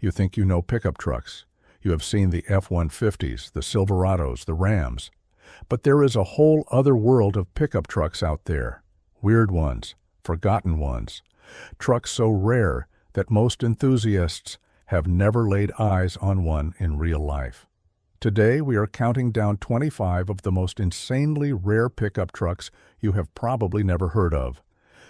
You think you know pickup trucks. You have seen the F-150s, the Silverados, the Rams. But there is a whole other world of pickup trucks out there. Weird ones, forgotten ones. Trucks so rare that most enthusiasts have never laid eyes on one in real life. Today we are counting down 25 of the most insanely rare pickup trucks you have probably never heard of.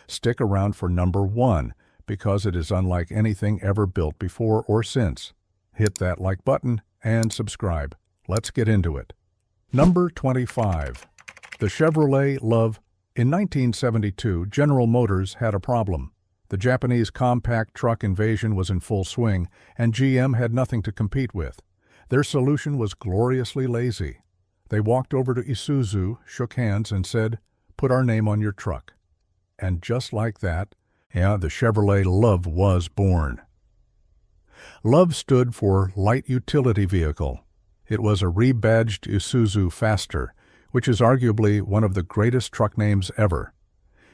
Stick around for number 1 because it is unlike anything ever built before or since. Hit that like button and subscribe. Let's get into it. Number 25. The Chevrolet Love. In 1972, General Motors had a problem. The Japanese compact truck invasion was in full swing, and GM had nothing to compete with. Their solution was gloriously lazy. They walked over to Isuzu, shook hands, and said, "Put our name on your truck." And just like that, the Chevrolet Love was born. Love stood for Light Utility Vehicle. It was a rebadged Isuzu Faster, which is arguably one of the greatest truck names ever.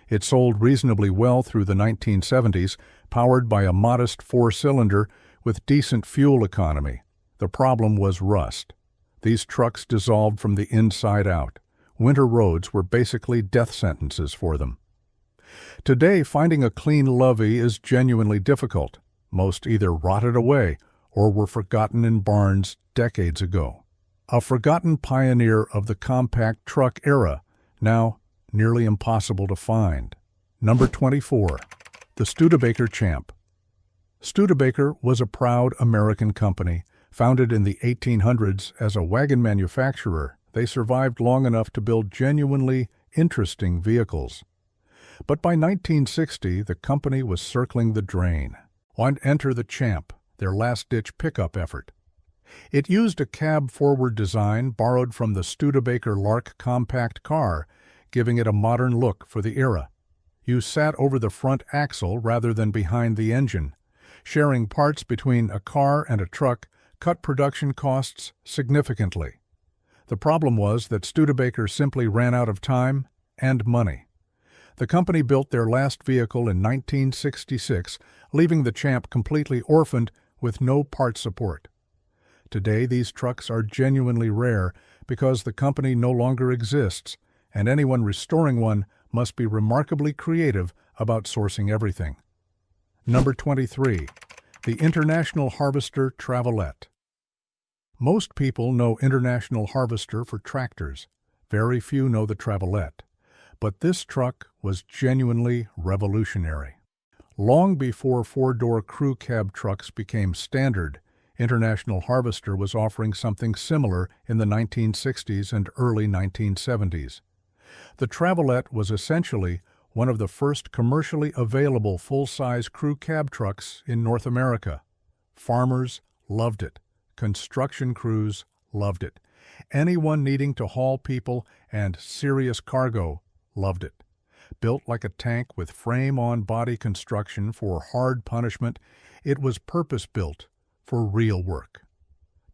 It sold reasonably well through the 1970s, powered by a modest 4-cylinder with decent fuel economy. The problem was rust. These trucks dissolved from the inside out. Winter roads were basically death sentences for them. Today, finding a clean Lovey is genuinely difficult. Most either rotted away or were forgotten in barns decades ago. A forgotten pioneer of the compact truck era, now nearly impossible to find. Number 24. The Studebaker Champ. Studebaker was a proud American company. Founded in the 1800s as a wagon manufacturer, they survived long enough to build genuinely interesting vehicles. But by 1960, the company was circling the drain. And enter the Champ, their last-ditch pickup effort. It used a cab-forward design borrowed from the Studebaker Lark compact car, giving it a modern look for the era. You sat over the front axle rather than behind the engine. Sharing parts between a car and a truck cut production costs significantly. The problem was that Studebaker simply ran out of time and money. The company built their last vehicle in 1966, leaving the Champ completely orphaned with no part support. Today, these trucks are genuinely rare because the company no longer exists, and anyone restoring one must be remarkably creative about sourcing everything. Number 23. The International Harvester Travelette. Most people know International Harvester for tractors. Very few know the Travelette. But this truck was genuinely revolutionary. Long before 4-door crew cab trucks became standard, International Harvester was offering something similar in the 1960s and early 1970s. The Travelette was essentially one of the first commercially available full-size crew cab trucks in North America. Farmers loved it. Construction crews loved it. Anyone needing to haul people and serious cargo loved it. Built like a tank with frame-on-body construction for hard punishment, it was purpose-built for real work.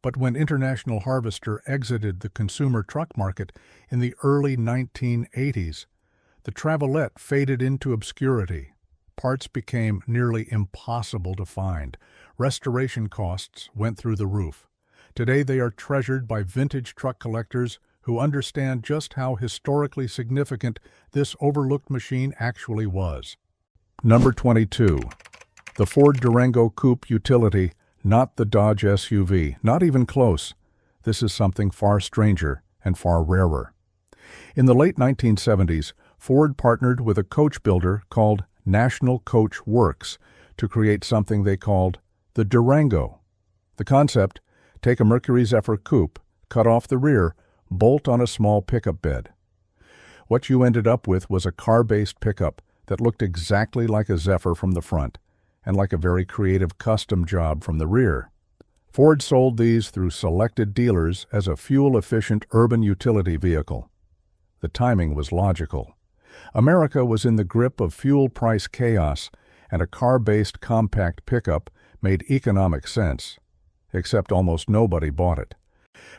But when International Harvester exited the consumer truck market in the early 1980s, the Travelette faded into obscurity. Parts became nearly impossible to find. Restoration costs went through the roof. Today they are treasured by vintage truck collectors who understand just how historically significant this overlooked machine actually was. Number 22. The Ford Durango Coupe Utility, not the Dodge SUV, not even close. This is something far stranger and far rarer. In the late 1970s, Ford partnered with a coach builder called National Coach Works to create something they called the Durango. The concept: take a Mercury Zephyr coupe, cut off the rear, bolt on a small pickup bed. What you ended up with was a car-based pickup that looked exactly like a Zephyr from the front and like a very creative custom job from the rear. Ford sold these through selected dealers as a fuel-efficient urban utility vehicle. The timing was logical. America was in the grip of fuel price chaos, and a car-based compact pickup made economic sense, except almost nobody bought it.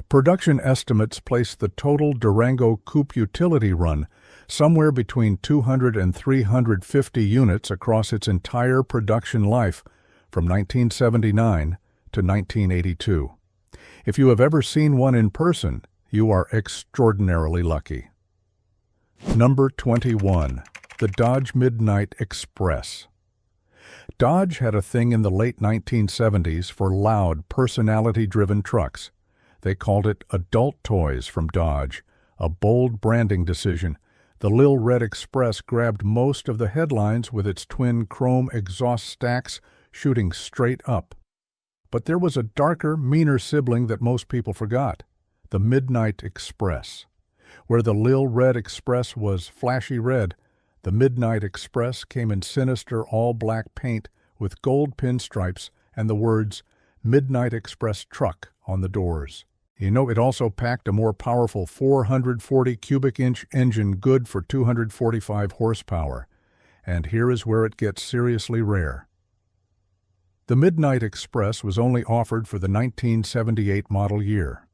Production estimates placed the total Durango Coupe utility run somewhere between 200 and 350 units across its entire production life from 1979 to 1982. If you have ever seen one in person, you are extraordinarily lucky. Number 21. The Dodge Midnite Express. Dodge had a thing in the late 1970s for loud, personality-driven trucks. They called it adult toys from Dodge, a bold branding decision. The Lil Red Express grabbed most of the headlines with its twin chrome exhaust stacks shooting straight up. But there was a darker, meaner sibling that most people forgot, the Midnite Express. Where the Lil Red Express was flashy red, the Midnite Express came in sinister all-black paint with gold pinstripes and the words Midnite Express Truck on the doors. You know, it also packed a more powerful 440 cubic inch engine good for 245 horsepower. And here is where it gets seriously rare. The Midnite Express was only offered for the 1978 model year.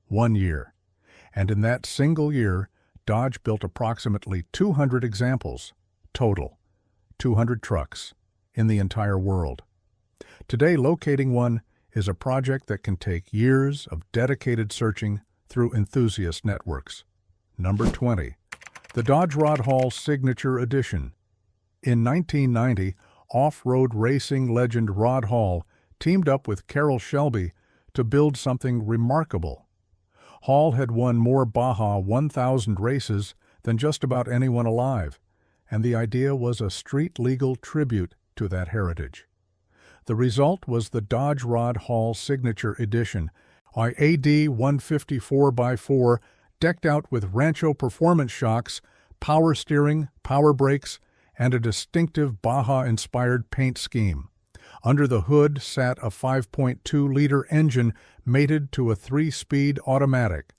1 year. And in that single year, Dodge built approximately 200 examples, total, 200 trucks, in the entire world. Today, locating one is a project that can take years of dedicated searching through enthusiast networks. Number 20. The Dodge Rod Hall Signature Edition. In 1990, off-road racing legend Rod Hall teamed up with Carroll Shelby to build something remarkable. Hall had won more Baja 1000 races than just about anyone alive, and the idea was a street-legal tribute to that heritage. The result was the Dodge Rod Hall Signature Edition, a AD 154x4 decked out with Rancho performance shocks, power steering, power brakes, and a distinctive Baja-inspired paint scheme. Under the hood sat a 5.2-liter engine mated to a 3-speed automatic.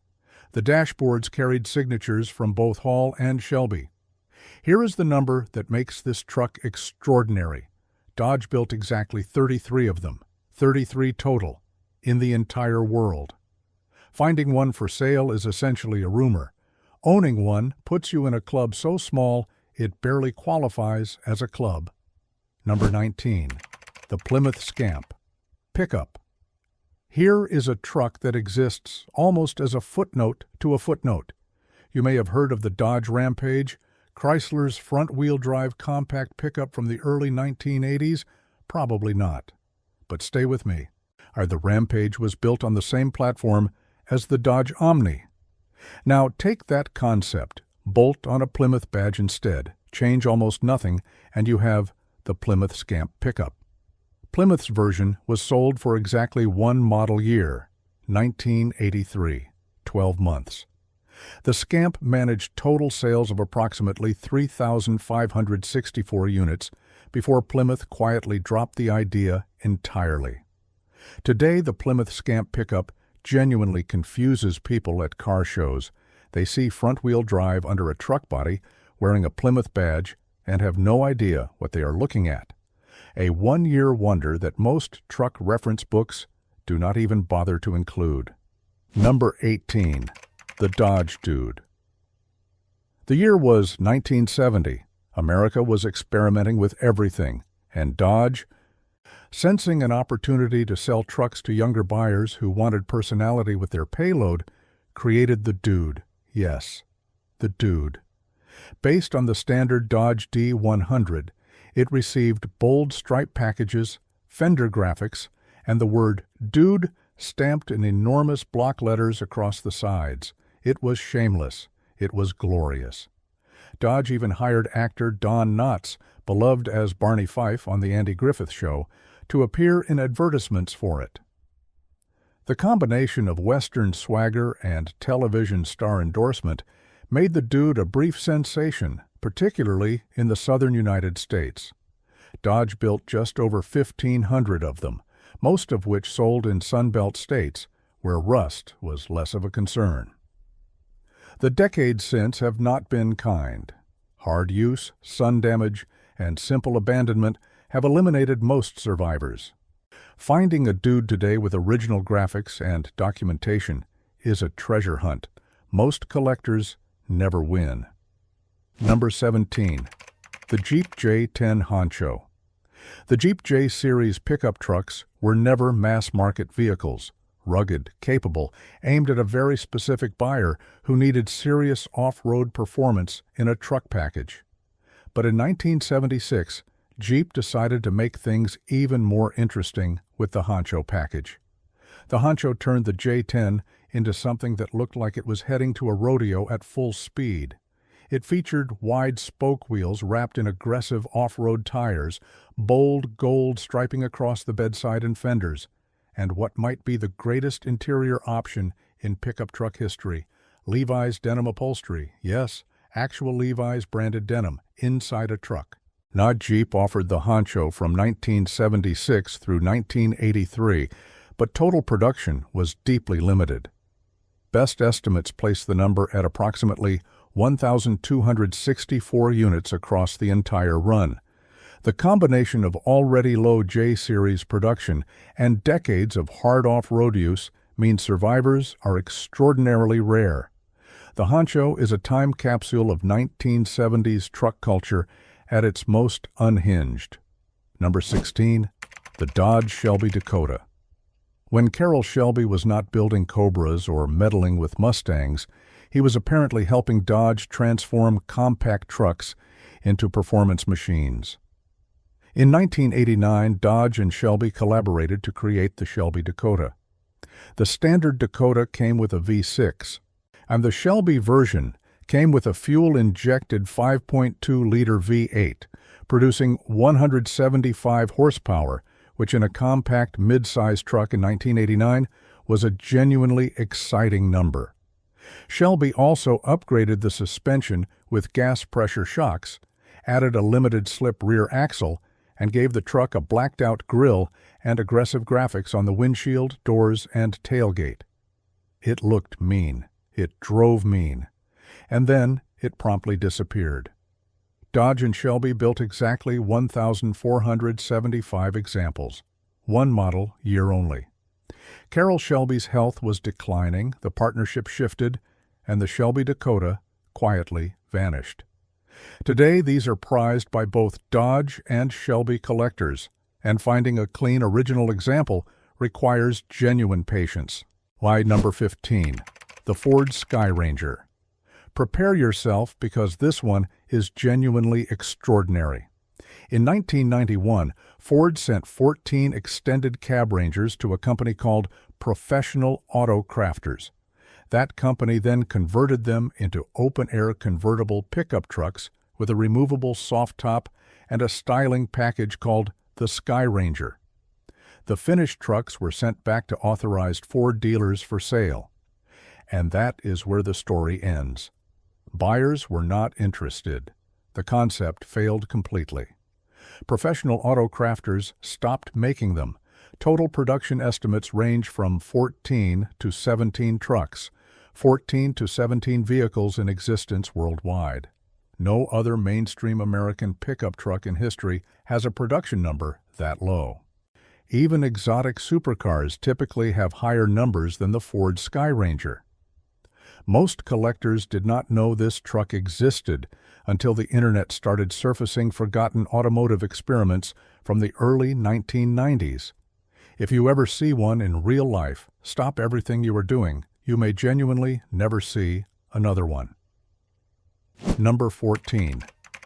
The dashboards carried signatures from both Hall and Shelby. Here is the number that makes this truck extraordinary. Dodge built exactly 33 of them, 33 total, in the entire world. Finding one for sale is essentially a rumor. Owning one puts you in a club so small it barely qualifies as a club. Number 19. The Plymouth Scamp. Pickup. Here is a truck that exists almost as a footnote to a footnote. You may have heard of the Dodge Rampage, Chrysler's front-wheel drive compact pickup from the early 1980s. Probably not. But stay with me. The Rampage was built on the same platform as the Dodge Omni. Now take that concept, bolt on a Plymouth badge instead, change almost nothing, and you have the Plymouth Scamp pickup. Plymouth's version was sold for exactly one model year, 1983, 12 months. The Scamp managed total sales of approximately 3,564 units before Plymouth quietly dropped the idea entirely. Today, the Plymouth Scamp pickup genuinely confuses people at car shows. They see front-wheel drive under a truck body, wearing a Plymouth badge, and have no idea what they are looking at. A one-year wonder that most truck reference books do not even bother to include. Number 18. The Dodge Dude. The year was 1970. America was experimenting with everything, and Dodge, sensing an opportunity to sell trucks to younger buyers who wanted personality with their payload, created the Dude. Yes, the Dude. Based on the standard Dodge D100, it received bold stripe packages, fender graphics, and the word Dude stamped in enormous block letters across the sides. It was shameless. It was glorious. Dodge even hired actor Don Knotts, beloved as Barney Fife on The Andy Griffith Show, to appear in advertisements for it. The combination of Western swagger and television star endorsement made the Dude a brief sensation, particularly in the southern United States. Dodge built just over 1,500 of them, most of which sold in Sunbelt states, where rust was less of a concern. The decades since have not been kind. Hard use, sun damage, and simple abandonment have eliminated most survivors. Finding a Dude today with original graphics and documentation is a treasure hunt. Most collectors never win. Number 17. The Jeep J10 Honcho. The Jeep J Series pickup trucks were never mass-market vehicles, rugged, capable, aimed at a very specific buyer who needed serious off-road performance in a truck package. But in 1976, Jeep decided to make things even more interesting with the Honcho package. The Honcho turned the J10 into something that looked like it was heading to a rodeo at full speed. It featured wide spoke wheels wrapped in aggressive off-road tires, bold gold striping across the bedside and fenders, and what might be the greatest interior option in pickup truck history, Levi's denim upholstery. Yes, actual Levi's branded denim inside a truck. Not Jeep offered the Honcho from 1976 through 1983, but total production was deeply limited. Best estimates place the number at approximately 1,264 units across the entire run. The combination of already low J-Series production and decades of hard off-road use means survivors are extraordinarily rare. The Honcho is a time capsule of 1970s truck culture at its most unhinged. Number 16, the Dodge Shelby Dakota. When Carroll Shelby was not building Cobras or meddling with Mustangs, he was apparently helping Dodge transform compact trucks into performance machines. In 1989, Dodge and Shelby collaborated to create the Shelby Dakota. The standard Dakota came with a V6, and the Shelby version came with a fuel-injected 5.2-liter V8, producing 175 horsepower, which in a compact mid-size truck in 1989 was a genuinely exciting number. Shelby also upgraded the suspension with gas pressure shocks, added a limited-slip rear axle, and gave the truck a blacked-out grille and aggressive graphics on the windshield, doors, and tailgate. It looked mean. It drove mean. And then it promptly disappeared. Dodge and Shelby built exactly 1,475 examples, one model year only. Carroll Shelby's health was declining, the partnership shifted, and the Shelby Dakota quietly vanished. Today, these are prized by both Dodge and Shelby collectors, and finding a clean original example requires genuine patience. Why number 15, the Ford Skyranger. Prepare yourself because this one is genuinely extraordinary. In 1991, Ford sent 14 extended cab Rangers to a company called Professional Auto Crafters. That company then converted them into open-air convertible pickup trucks with a removable soft top and a styling package called the Skyranger. The finished trucks were sent back to authorized Ford dealers for sale. And that is where the story ends. Buyers were not interested. The concept failed completely. Professional Auto Crafters stopped making them. Total production estimates range from 14 to 17 trucks, 14 to 17 vehicles in existence worldwide. No other mainstream American pickup truck in history has a production number that low. Even exotic supercars typically have higher numbers than the Ford Skyranger. Most collectors did not know this truck existed until the internet started surfacing forgotten automotive experiments from the early 1990s. If you ever see one in real life, stop everything you are doing. You may genuinely never see another one. Number 14.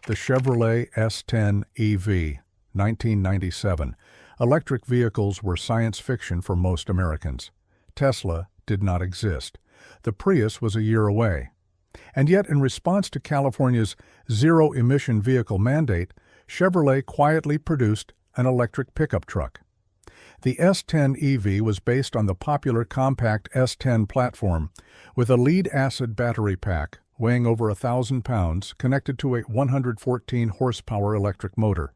The Chevrolet S10 EV, 1997. Electric vehicles were science fiction for most Americans. Tesla did not exist. The Prius was a year away. And yet, in response to California's zero-emission vehicle mandate, Chevrolet quietly produced an electric pickup truck. The S10 EV was based on the popular compact S10 platform with a lead-acid battery pack weighing over 1,000 pounds connected to a 114-horsepower electric motor.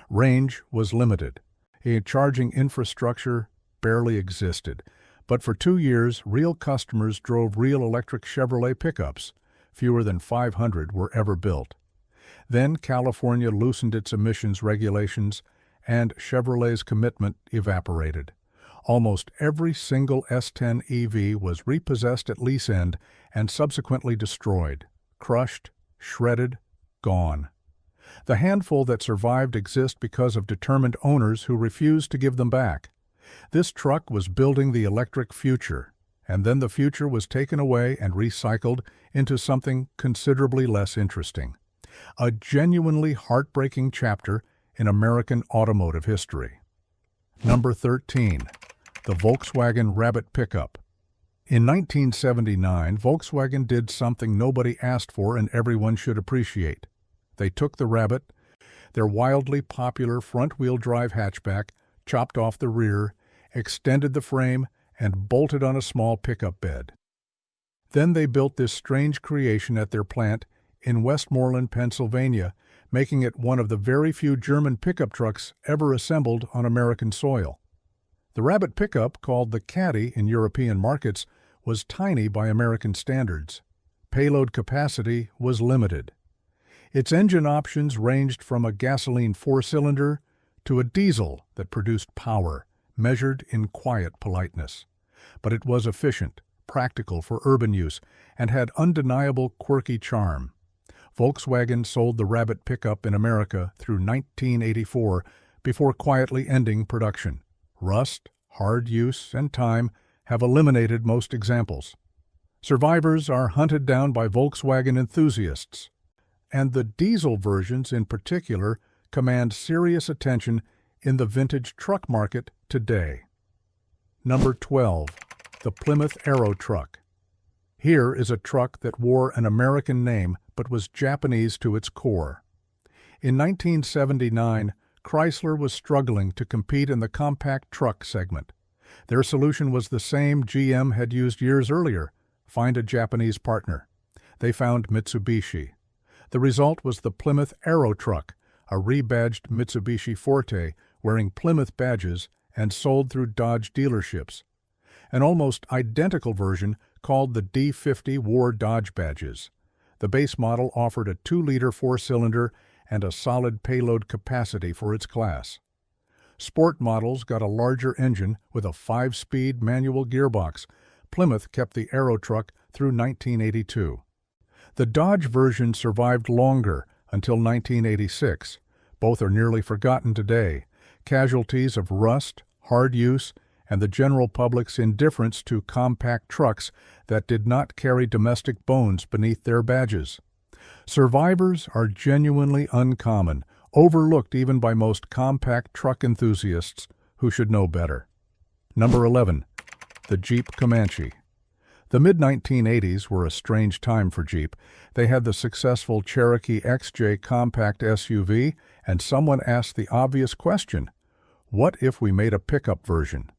Range was limited. A charging infrastructure barely existed. But for 2 years, real customers drove real electric Chevrolet pickups. Fewer than 500 were ever built. Then California loosened its emissions regulations, and Chevrolet's commitment evaporated. Almost every single S10 EV was repossessed at lease end and subsequently destroyed, crushed, shredded, gone. The handful that survived exist because of determined owners who refused to give them back. This truck was building the electric future, and then the future was taken away and recycled into something considerably less interesting. A genuinely heartbreaking chapter in American automotive history. Number 13. The Volkswagen Rabbit Pickup. In 1979, Volkswagen did something nobody asked for and everyone should appreciate. They took the Rabbit, their wildly popular front-wheel drive hatchback, chopped off the rear, extended the frame, and bolted on a small pickup bed. Then they built this strange creation at their plant in Westmoreland, Pennsylvania, making it one of the very few German pickup trucks ever assembled on American soil. The Rabbit pickup, called the Caddy in European markets, was tiny by American standards. Payload capacity was limited. Its engine options ranged from a gasoline four-cylinder to a diesel that produced power, measured in quiet politeness. But it was efficient, practical for urban use, and had undeniable quirky charm. Volkswagen sold the Rabbit pickup in America through 1984 before quietly ending production. Rust, hard use, and time have eliminated most examples. Survivors are hunted down by Volkswagen enthusiasts, and the diesel versions in particular command serious attention in the vintage truck market today. Number 12. The Plymouth Aero Truck. Here is a truck that wore an American name but was Japanese to its core. In 1979, Chrysler was struggling to compete in the compact truck segment. Their solution was the same GM had used years earlier: find a Japanese partner. They found Mitsubishi. The result was the Plymouth Aero Truck, a rebadged Mitsubishi Forte wearing Plymouth badges and sold through Dodge dealerships. An almost identical version called the D50 wore Dodge badges. The base model offered a 2-liter four-cylinder and a solid payload capacity for its class. Sport models got a larger engine with a 5-speed manual gearbox. Plymouth kept the Aero Truck through 1982. The Dodge version survived longer until 1986. Both are nearly forgotten today, casualties of rust, hard use, and the general public's indifference to compact trucks that did not carry domestic bones beneath their badges. Survivors are genuinely uncommon, overlooked even by most compact truck enthusiasts who should know better. Number 11. The Jeep Comanche. The mid-1980s were a strange time for Jeep. They had the successful Cherokee XJ compact SUV, and someone asked the obvious question: what if we made a pickup version?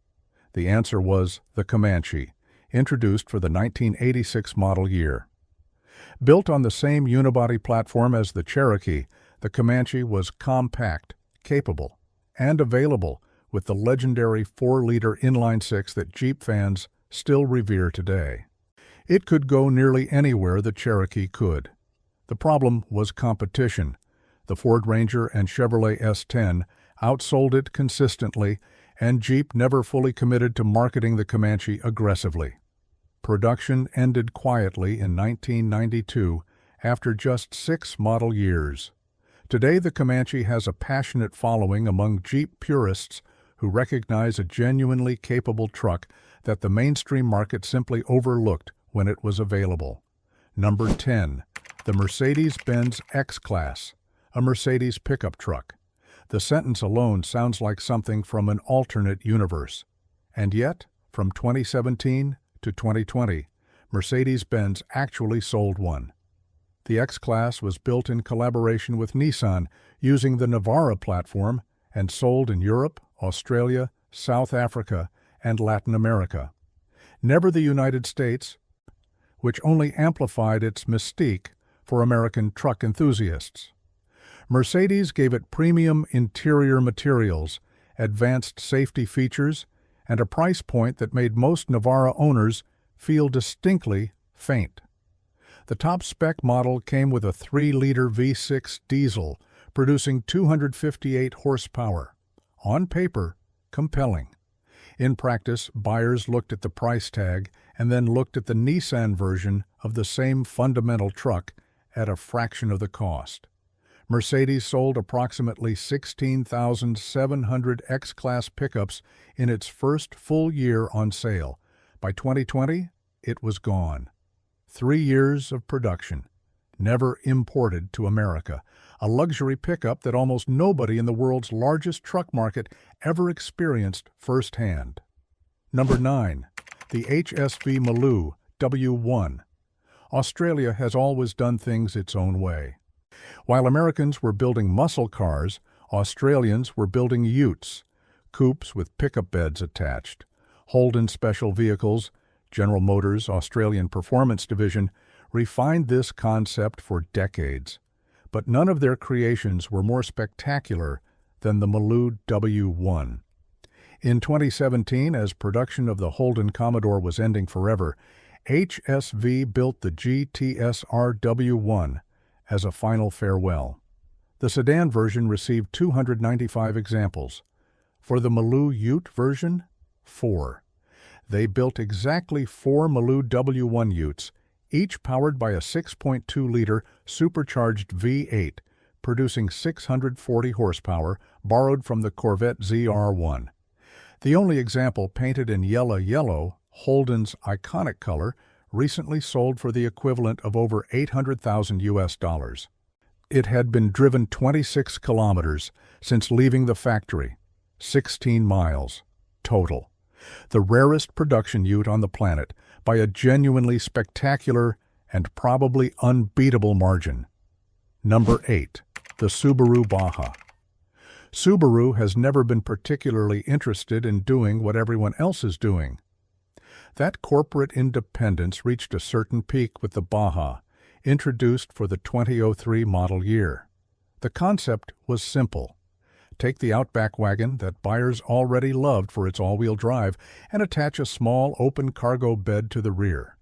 The answer was the Comanche, introduced for the 1986 model year. Built on the same unibody platform as the Cherokee, the Comanche was compact, capable, and available with the legendary 4-liter inline-six that Jeep fans still revere today. It could go nearly anywhere the Cherokee could. The problem was competition. The Ford Ranger and Chevrolet S10 outsold it consistently, and Jeep never fully committed to marketing the Comanche aggressively. Production ended quietly in 1992 after just 6 model years. Today, the Comanche has a passionate following among Jeep purists who recognize a genuinely capable truck that the mainstream market simply overlooked when it was available. Number 10. The Mercedes-Benz X-Class, a Mercedes pickup truck. The sentence alone sounds like something from an alternate universe. And yet, from 2017 to 2020, Mercedes-Benz actually sold one. The X-Class was built in collaboration with Nissan using the Navara platform and sold in Europe, Australia, South Africa, and Latin America. Never the United States, which only amplified its mystique for American truck enthusiasts. Mercedes gave it premium interior materials, advanced safety features, and a price point that made most Navara owners feel distinctly faint. The top-spec model came with a 3-liter V6 diesel, producing 258 horsepower. On paper, compelling. In practice, buyers looked at the price tag and then looked at the Nissan version of the same fundamental truck at a fraction of the cost. Mercedes sold approximately 16,700 X-Class pickups in its first full year on sale. By 2020, it was gone. 3 years of production, never imported to America, a luxury pickup that almost nobody in the world's largest truck market ever experienced firsthand. Number 9. The HSV Maloo W1. Australia has always done things its own way. While Americans were building muscle cars, Australians were building utes, coupes with pickup beds attached. Holden Special Vehicles, General Motors' Australian Performance Division, refined this concept for decades. But none of their creations were more spectacular than the Maloo W1. In 2017, as production of the Holden Commodore was ending forever, HSV built the GTSR W1 as a final farewell. The sedan version received 295 examples. For the Maloo Ute version, 4. They built exactly 4 Maloo W1 Utes, each powered by a 6.2-liter supercharged V8, producing 640 horsepower, borrowed from the Corvette ZR1. The only example painted in yellow, Holden's iconic color, recently sold for the equivalent of over $800,000. It had been driven 26 kilometers since leaving the factory, 16 miles total. The rarest production ute on the planet by a genuinely spectacular and probably unbeatable margin. Number 8. The Subaru Baja. Subaru has never been particularly interested in doing what everyone else is doing. That corporate independence reached a certain peak with the Baja, introduced for the 2003 model year. The concept was simple. Take the Outback wagon that buyers already loved for its all-wheel drive and attach a small open cargo bed to the rear.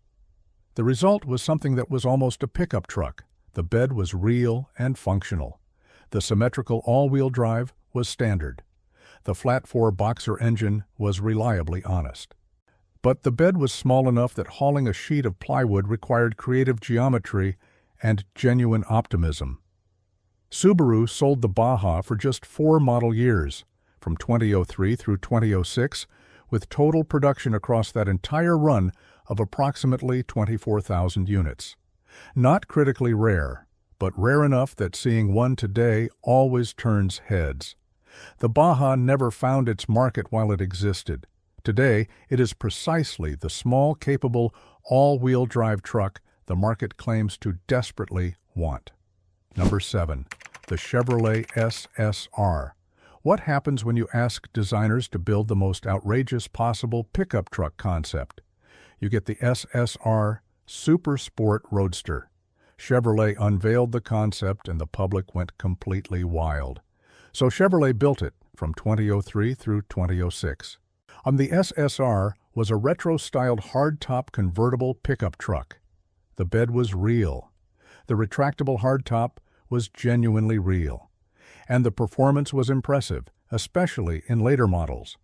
The result was something that was almost a pickup truck. The bed was real and functional. The symmetrical all-wheel drive was standard. The flat-4 boxer engine was reliably honest. But the bed was small enough that hauling a sheet of plywood required creative geometry and genuine optimism. Subaru sold the Baja for just 4 model years, from 2003 through 2006, with total production across that entire run of approximately 24,000 units. Not critically rare, but rare enough that seeing one today always turns heads. The Baja never found its market while it existed. Today, it is precisely the small, capable, all-wheel drive truck the market claims to desperately want. Number 7. The Chevrolet SSR. What happens when you ask designers to build the most outrageous possible pickup truck concept? You get the SSR Super Sport Roadster. Chevrolet unveiled the concept and the public went completely wild. So Chevrolet built it from 2003 through 2006. On the SSR was a retro-styled hardtop convertible pickup truck. The bed was real. The retractable hardtop was genuinely real. And the performance was impressive, especially in later models.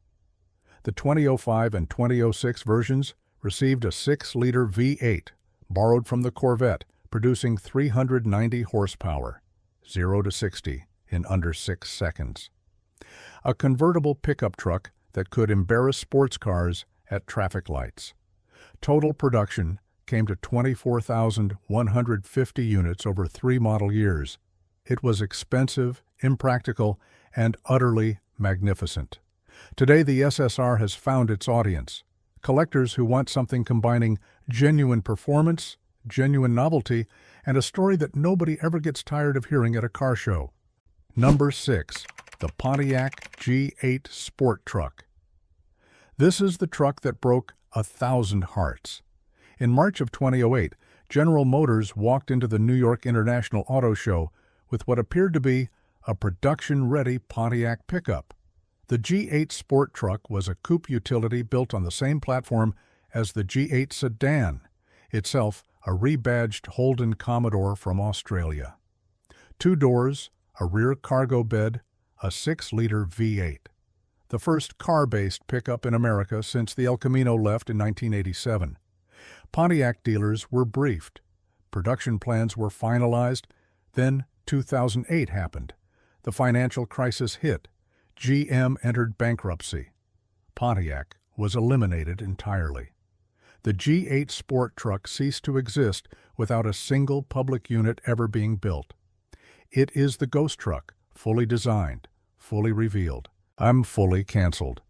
The 2005 and 2006 versions received a 6-liter V8, borrowed from the Corvette, producing 390 horsepower, 0 to 60 in under 6 seconds. A convertible pickup truck that could embarrass sports cars at traffic lights. Total production came to 24,150 units over 3 model years. It was expensive, impractical, and utterly magnificent. Today, the SSR has found its audience. Collectors who want something combining genuine performance, genuine novelty, and a story that nobody ever gets tired of hearing at a car show. Number 6. The Pontiac G8 Sport Truck. This is the truck that broke 1,000 hearts. In March of 2008, General Motors walked into the New York International Auto Show with what appeared to be a production-ready Pontiac pickup. The G8 Sport Truck was a coupe utility built on the same platform as the G8 sedan, itself a rebadged Holden Commodore from Australia. 2 doors, a rear cargo bed, a 6-liter V8. The first car-based pickup in America since the El Camino left in 1987. Pontiac dealers were briefed. Production plans were finalized. Then 2008 happened. The financial crisis hit. GM entered bankruptcy. Pontiac was eliminated entirely. The G8 Sport Truck ceased to exist without a single public unit ever being built. It is the ghost truck, fully designed, fully revealed. I'm fully canceled.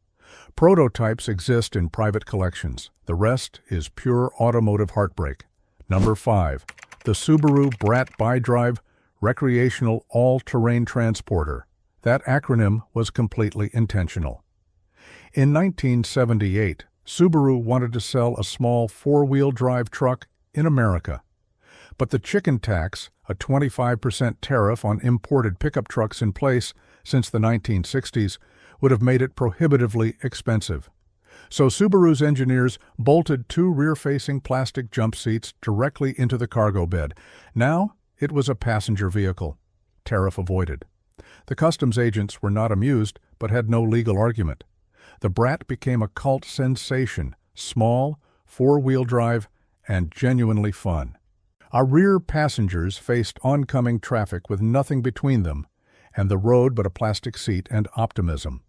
Prototypes exist in private collections. The rest is pure automotive heartbreak. Number 5. The Subaru Brat Bi-Drive Recreational All-Terrain Transporter. That acronym was completely intentional. In 1978, Subaru wanted to sell a small four-wheel drive truck in America. But the chicken tax, a 25% tariff on imported pickup trucks in place since the 1960s, would have made it prohibitively expensive. So Subaru's engineers bolted 2 rear-facing plastic jump seats directly into the cargo bed. Now it was a passenger vehicle. Tariff avoided. The customs agents were not amused, but had no legal argument. The Brat became a cult sensation, small, four-wheel drive, and genuinely fun. Our rear passengers faced oncoming traffic with nothing between them, and the road but a plastic seat and optimism.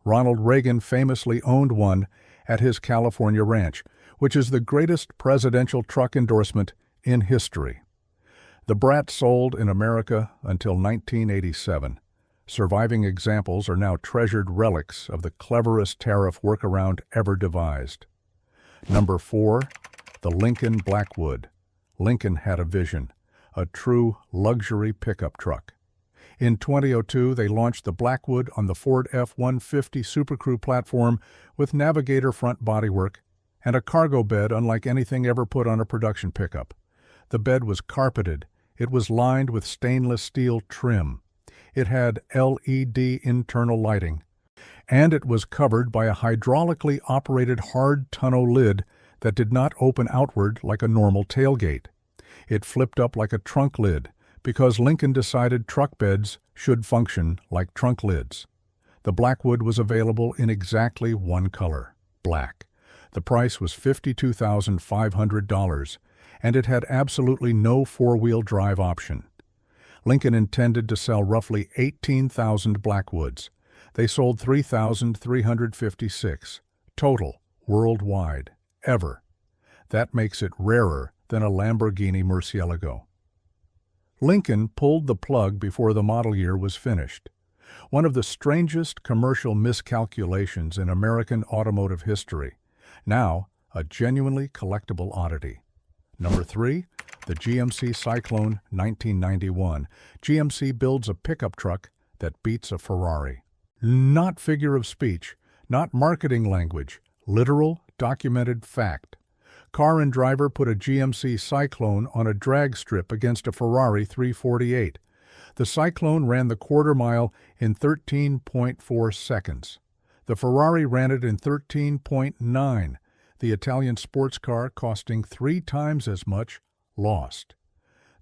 Ronald Reagan famously owned one at his California ranch, which is the greatest presidential truck endorsement in history. The Brat sold in America until 1987. Surviving examples are now treasured relics of the cleverest tariff workaround ever devised. Number 4. The Lincoln Blackwood. Lincoln had a vision, a true luxury pickup truck. In 2002, they launched the Blackwood on the Ford F-150 Super Crew platform with Navigator front bodywork and a cargo bed unlike anything ever put on a production pickup. The bed was carpeted. It was lined with stainless steel trim. It had LED internal lighting, and it was covered by a hydraulically operated hard tonneau lid that did not open outward like a normal tailgate. It flipped up like a trunk lid because Lincoln decided truck beds should function like trunk lids. The Blackwood was available in exactly one color, black. The price was $52,500, and it had absolutely no four-wheel drive option. Lincoln intended to sell roughly 18,000 Blackwoods. They sold 3,356, total, worldwide, ever. That makes it rarer than a Lamborghini Murcielago. Lincoln pulled the plug before the model year was finished. One of the strangest commercial miscalculations in American automotive history. Now, a genuinely collectible oddity. Number 3. The GMC Cyclone 1991. GMC builds a pickup truck that beats a Ferrari. Not figure of speech, not marketing language, literal, documented fact. Car and driver put a GMC Cyclone on a drag strip against a Ferrari 348. The Cyclone ran the quarter mile in 13.4 seconds. The Ferrari ran it in 13.9. The Italian sports car, costing 3 times as much, lost.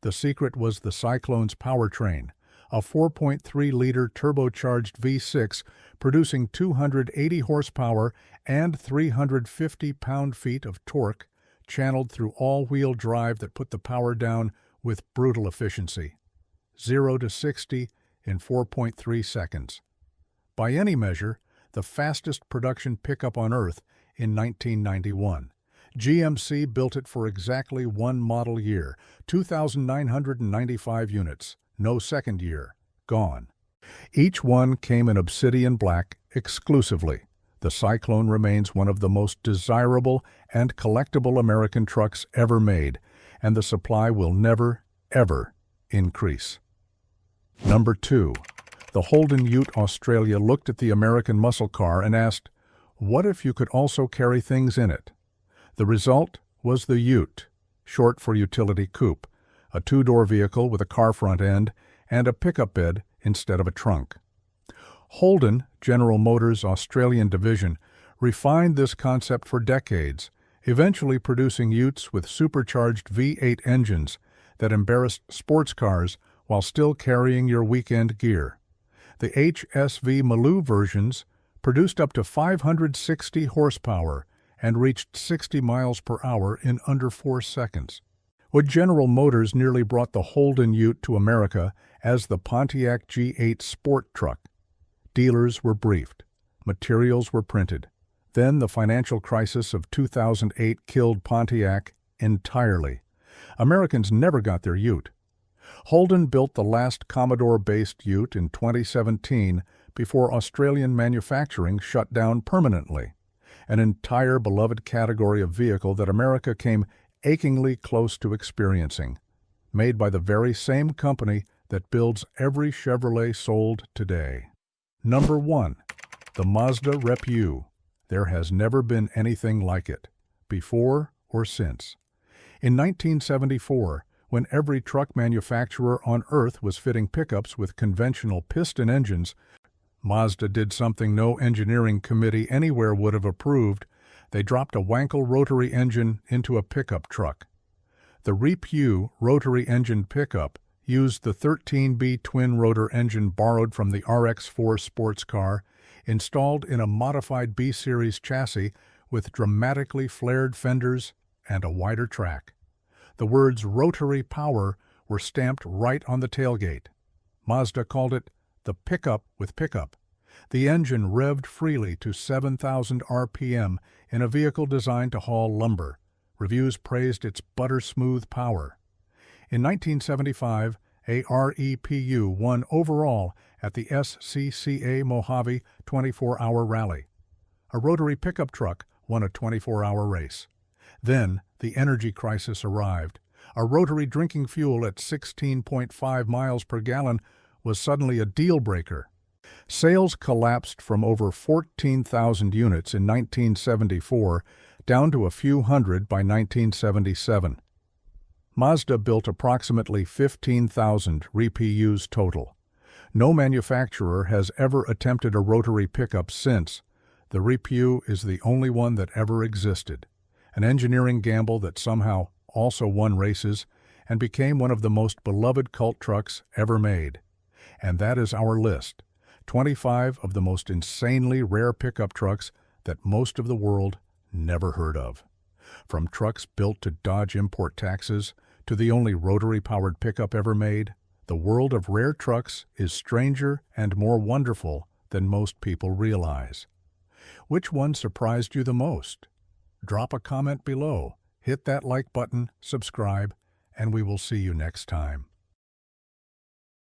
The secret was the Cyclone's powertrain, a 4.3-liter turbocharged V6 producing 280 horsepower and 350 pound-feet of torque, channeled through all-wheel drive that put the power down with brutal efficiency. 0 to 60 in 4.3 seconds. By any measure, the fastest production pickup on Earth in 1991. GMC built it for exactly one model year, 2,995 units, no second year, gone. Each one came in obsidian black exclusively. The Cyclone remains one of the most desirable and collectible American trucks ever made, and the supply will never, ever increase. Number 2. The Holden Ute Australia looked at the American muscle car and asked, what if you could also carry things in it? The result was the Ute, short for utility coupe, a 2-door vehicle with a car front end and a pickup bed instead of a trunk. Holden, General Motors' Australian division, refined this concept for decades, eventually producing Utes with supercharged V8 engines that embarrassed sports cars while still carrying your weekend gear. The HSV Maloo versions produced up to 560 horsepower and reached 60 miles per hour in under 4 seconds. Well, General Motors nearly brought the Holden Ute to America as the Pontiac G8 Sport Truck. Dealers were briefed. Materials were printed. Then the financial crisis of 2008 killed Pontiac entirely. Americans never got their Ute. Holden built the last Commodore-based Ute in 2017 before Australian manufacturing shut down permanently. An entire beloved category of vehicle that America came achingly close to experiencing, made by the very same company that builds every Chevrolet sold today. Number 1. The Mazda Rep-U. There has never been anything like it, before or since. In 1974, when every truck manufacturer on Earth was fitting pickups with conventional piston engines, Mazda did something no engineering committee anywhere would have approved. They dropped a Wankel rotary engine into a pickup truck. The Rep-U rotary-engined pickup used the 13B twin-rotor engine borrowed from the RX-4 sports car, installed in a modified B-Series chassis with dramatically flared fenders and a wider track. The words rotary power were stamped right on the tailgate. Mazda called it the pickup with pickup. The engine revved freely to 7,000 RPM in a vehicle designed to haul lumber. Reviews praised its butter-smooth power. In 1975, a Rep-U won overall at the SCCA Mojave 24-hour rally. A rotary pickup truck won a 24-hour race. Then the energy crisis arrived. A rotary drinking fuel at 16.5 miles per gallon was suddenly a deal-breaker. Sales collapsed from over 14,000 units in 1974 down to a few hundred by 1977. Mazda built approximately 15,000 Rep-Us total. No manufacturer has ever attempted a rotary pickup since. The Rep-U is the only one that ever existed. An engineering gamble that somehow also won races and became one of the most beloved cult trucks ever made. And that is our list. 25 of the most insanely rare pickup trucks that most of the world never heard of. From trucks built to dodge import taxes to the only rotary-powered pickup ever made, the world of rare trucks is stranger and more wonderful than most people realize. Which one surprised you the most? Drop a comment below, hit that like button, subscribe, and we will see you next time.